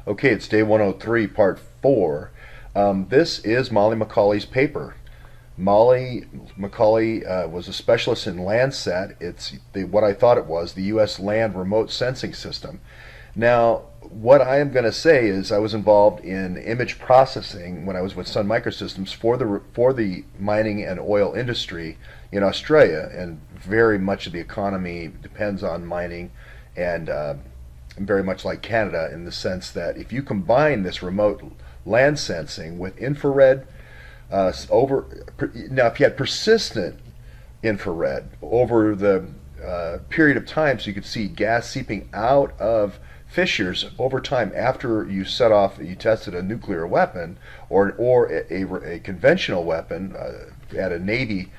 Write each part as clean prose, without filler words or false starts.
Okay, it's day 103, part 4. This is Molly McCauley's paper. Molly McCauley was a specialist in Landsat. It's what I thought it was, the U.S. land remote sensing system. Now, what I am going to say is I was involved in image processing when I was with Sun Microsystems for the mining and oil industry in Australia, and very much of the economy depends on mining and very much like Canada in the sense that if you combine this remote land sensing with infrared over now if you had persistent infrared over the period of time, so you could see gas seeping out of fissures over time after you tested a nuclear weapon or a conventional weapon at a Navy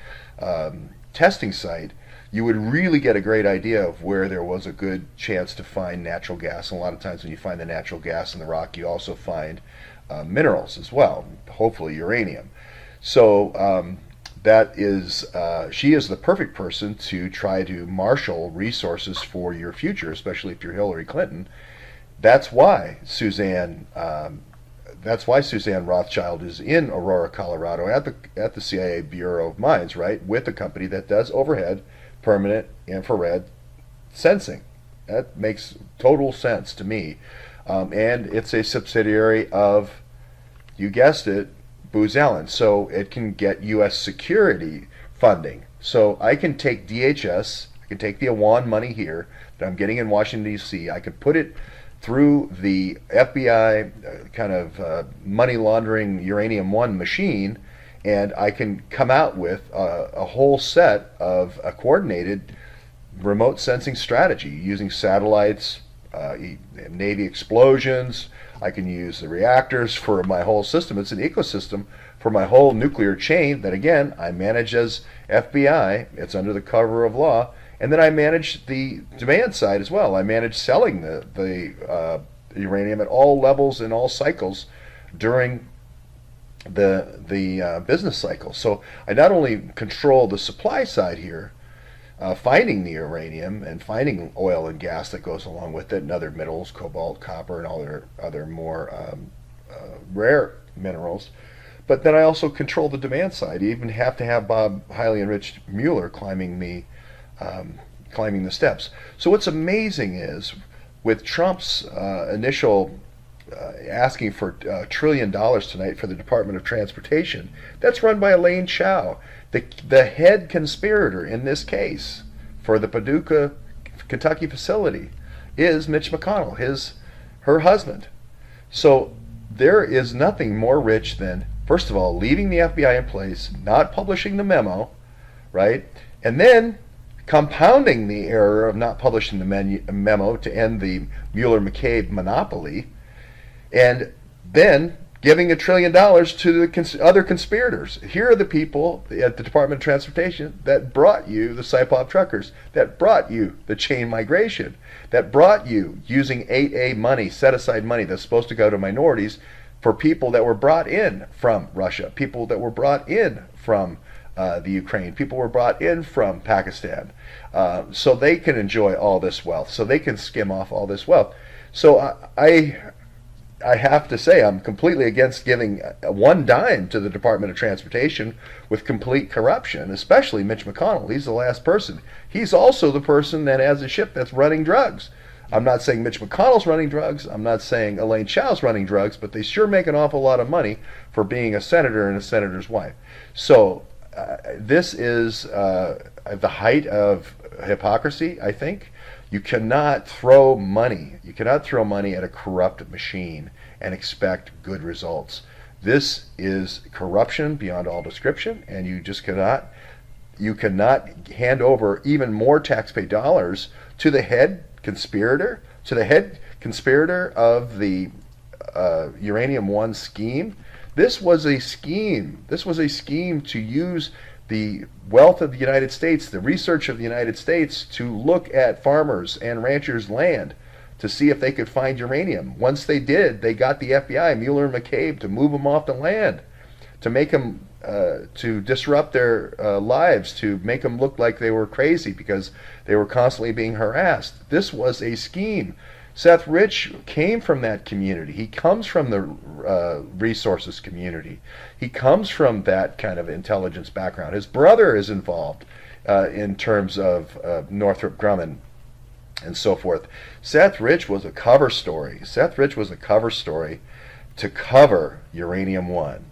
testing site, you would really get a great idea of where there was a good chance to find natural gas. And a lot of times when you find the natural gas in the rock, you also find minerals as well, hopefully uranium. So she is the perfect person to try to marshal resources for your future, especially if you're Hillary Clinton. That's why Suzanne Rothschild is in Aurora, Colorado, at the CIA Bureau of Mines, right, with a company that does overhead permanent infrared sensing. That makes total sense to me. And it's a subsidiary of, you guessed it, Booz Allen. So it can get U.S. security funding. So I can take DHS, I can take the Awan money here that I'm getting in Washington, D.C., I can put it through the FBI money laundering Uranium One machine, and I can come out with a whole set of a coordinated remote sensing strategy using satellites, Navy explosions. I can use the reactors for my whole system. It's an ecosystem for my whole nuclear chain that, again, I manage as FBI. It's under the cover of law. And then I manage the demand side as well. I manage selling the uranium at all levels in all cycles during the business cycle. So I not only control the supply side here, finding the uranium and finding oil and gas that goes along with it, and other minerals, cobalt, copper, and all their other more rare minerals. But then I also control the demand side. You even have to have Bob Highly Enriched Mueller climbing the steps. So what's amazing is with Trump's initial asking for $1 trillion tonight for the Department of Transportation, that's run by Elaine Chao, the head conspirator in this case for the Paducah, Kentucky facility is Mitch McConnell, her husband. So there is nothing more rich than, first of all, leaving the FBI in place, not publishing the memo, right? And then compounding the error of not publishing the memo to end the Mueller-McCabe monopoly, and then giving $1 trillion to the other conspirators. Here are the people at the Department of Transportation that brought you the Saipov truckers, that brought you the chain migration, that brought you using 8A money, set-aside money that's supposed to go to minorities for people that were brought in from Russia, people that were brought in from the Ukraine, people were brought in from Pakistan, so they can enjoy all this wealth, so they can skim off all this wealth. So I have to say I'm completely against giving one dime to the Department of Transportation with complete corruption, especially Mitch McConnell. He's the last person. He's also the person that has a ship that's running drugs. I'm not saying Mitch McConnell's running drugs. I'm not saying Elaine Chao's running drugs, but they sure make an awful lot of money for being a senator and a senator's wife. So this is the height of hypocrisy, I think. You cannot throw money. You cannot throw money at a corrupt machine and expect good results. This is corruption beyond all description, and you just cannot. You cannot hand over even more taxpayer dollars to the head conspirator, of the Uranium One scheme. This was a scheme. This was a scheme to use the wealth of the United States, the research of the United States, to look at farmers and ranchers' land to see if they could find uranium. Once they did, they got the FBI, Mueller and McCabe, to move them off the land, to make them, to disrupt their lives, to make them look like they were crazy because they were constantly being harassed. This was a scheme Seth Rich came from that community. He comes from the resources community. He comes from that kind of intelligence background. His brother is involved in terms of Northrop Grumman and so forth. Seth Rich was a cover story. Seth Rich was a cover story to cover Uranium One.